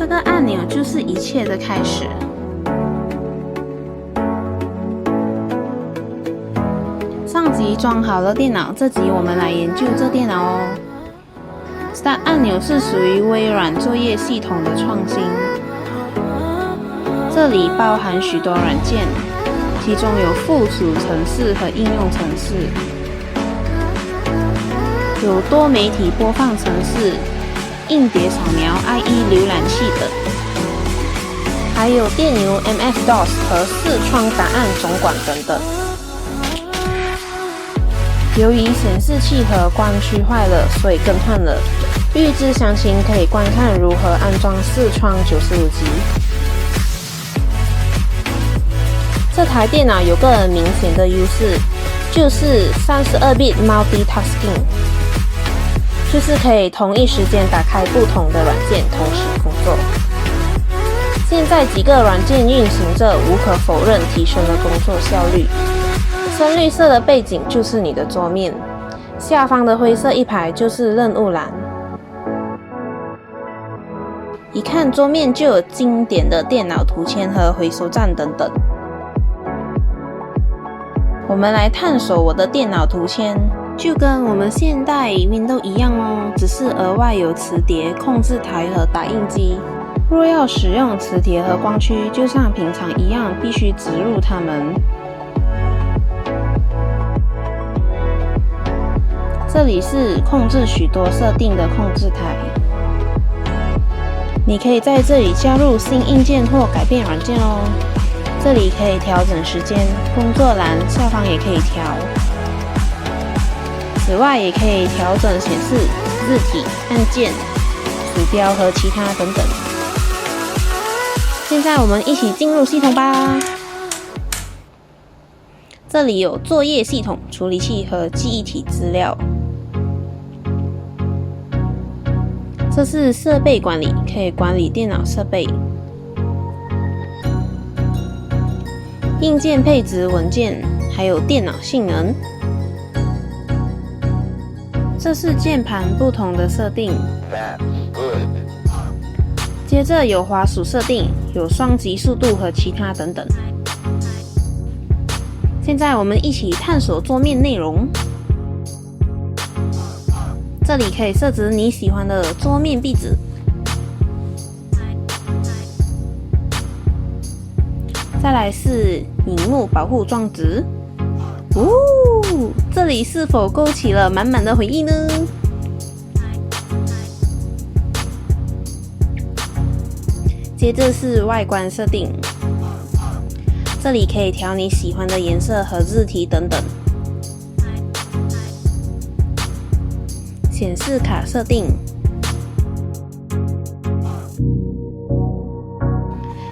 这个按钮就是一切的开始。上集装好了电脑，这集我们来研究这电脑哦。Start 按钮是属于微软作业系统的创新，这里包含许多软件，其中有附属程式和应用程式，有多媒体播放程式、硬碟扫描、IE 浏览器等，还有电邮、MS-DOS 和视窗档案总管等等。由于显示器和光驱坏了，所以更换了。预知详情可以观看如何安装视窗95级。这台电脑有个明显的优势，就是32-bit multitasking， 就是可以同一时间打开不同的软件，同时工作。现在几个软件运行着，无可否认提升了工作效率。深绿色的背景就是你的桌面，下方的灰色一排就是任务栏。一看桌面就有经典的电脑图签和回收站等等。我们来探索我的电脑图签，就跟我们现代 Windows 一样哦，只是额外有磁碟、控制台和打印机。若要使用磁铁和光驱，就像平常一样，必须植入它们。这里是控制许多设定的控制台，你可以在这里加入新硬件或改变软件哦。这里可以调整时间，工作栏下方也可以调。此外，也可以调整显示、字体、按键、鼠标和其他等等。现在我们一起进入系统吧。这里有作业系统、处理器和记忆体资料。这是设备管理，可以管理电脑设备。硬件配置文件，还有电脑性能。这是键盘不同的设定。接着有滑鼠设定，有双击速度和其他等等。现在我们一起探索桌面内容。这里可以设置你喜欢的桌面壁纸。再来是萤幕保护装置。这里是否勾起了满满的回忆呢？接着是外观设定。这里可以调你喜欢的颜色和字体等等。显示卡设定，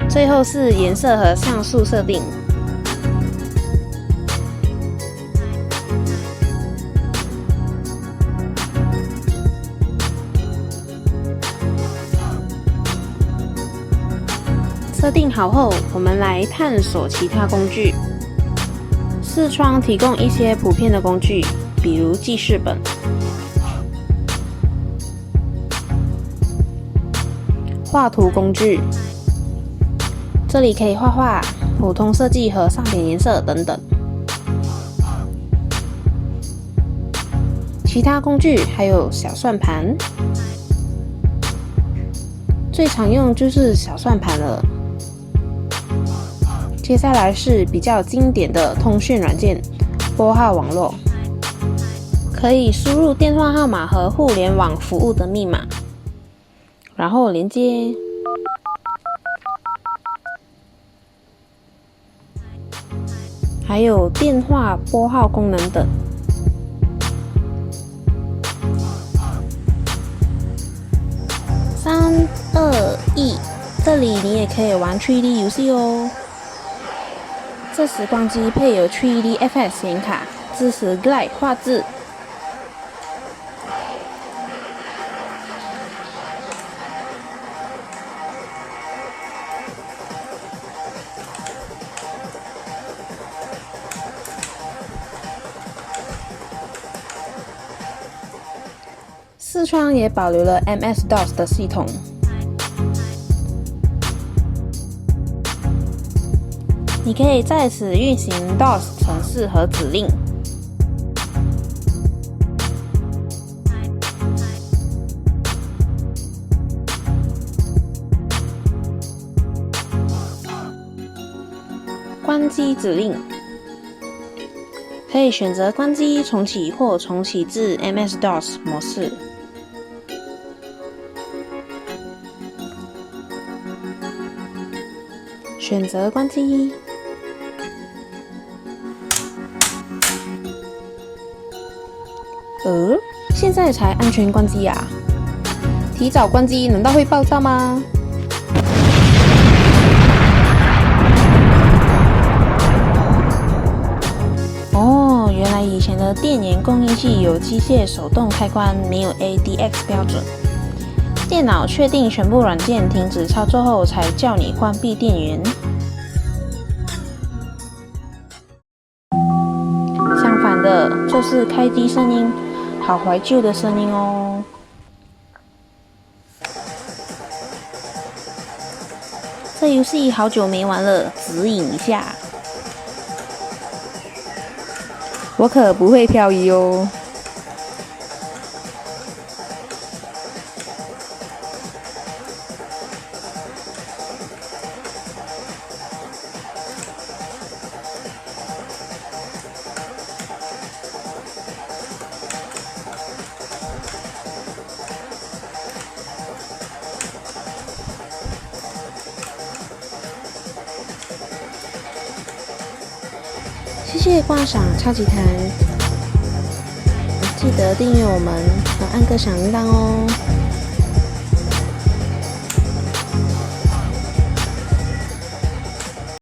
最后是颜色和像素设定。设定好后，我们来探索其他工具。视窗提供一些普遍的工具，比如记事本。画图工具，这里可以画画、普通设计和上点颜色等等。其他工具还有小算盘，最常用就是小算盘了。接下来是比较经典的通讯软件，拨号网络，可以输入电话号码和互联网服务的密码。然后连接，还有电话拨号功能等。3、2、1，这里你也可以玩 3D 游戏哦。这时光机配有 3DFX 显卡，支持 Glide 画质。视窗也保留了 MS-DOS 的系统。你可以在此运行 DOS 程式和指令。关机指令可以选择关机、重启或重启至 MS-DOS 模式。选择关机。现在才安全关机啊？提早关机难道会爆炸吗？哦，原来以前的电源供应器有机械手动开关，没有 ADX 标准。电脑确定全部软件停止操作后，才叫你关闭电源。相反的，这是开机声音，好怀旧的声音哦。这游戏好久没玩了，指引一下。我可不会漂移哦。谢谢观赏超级谈，记得订阅我们和按个小铃铛哦。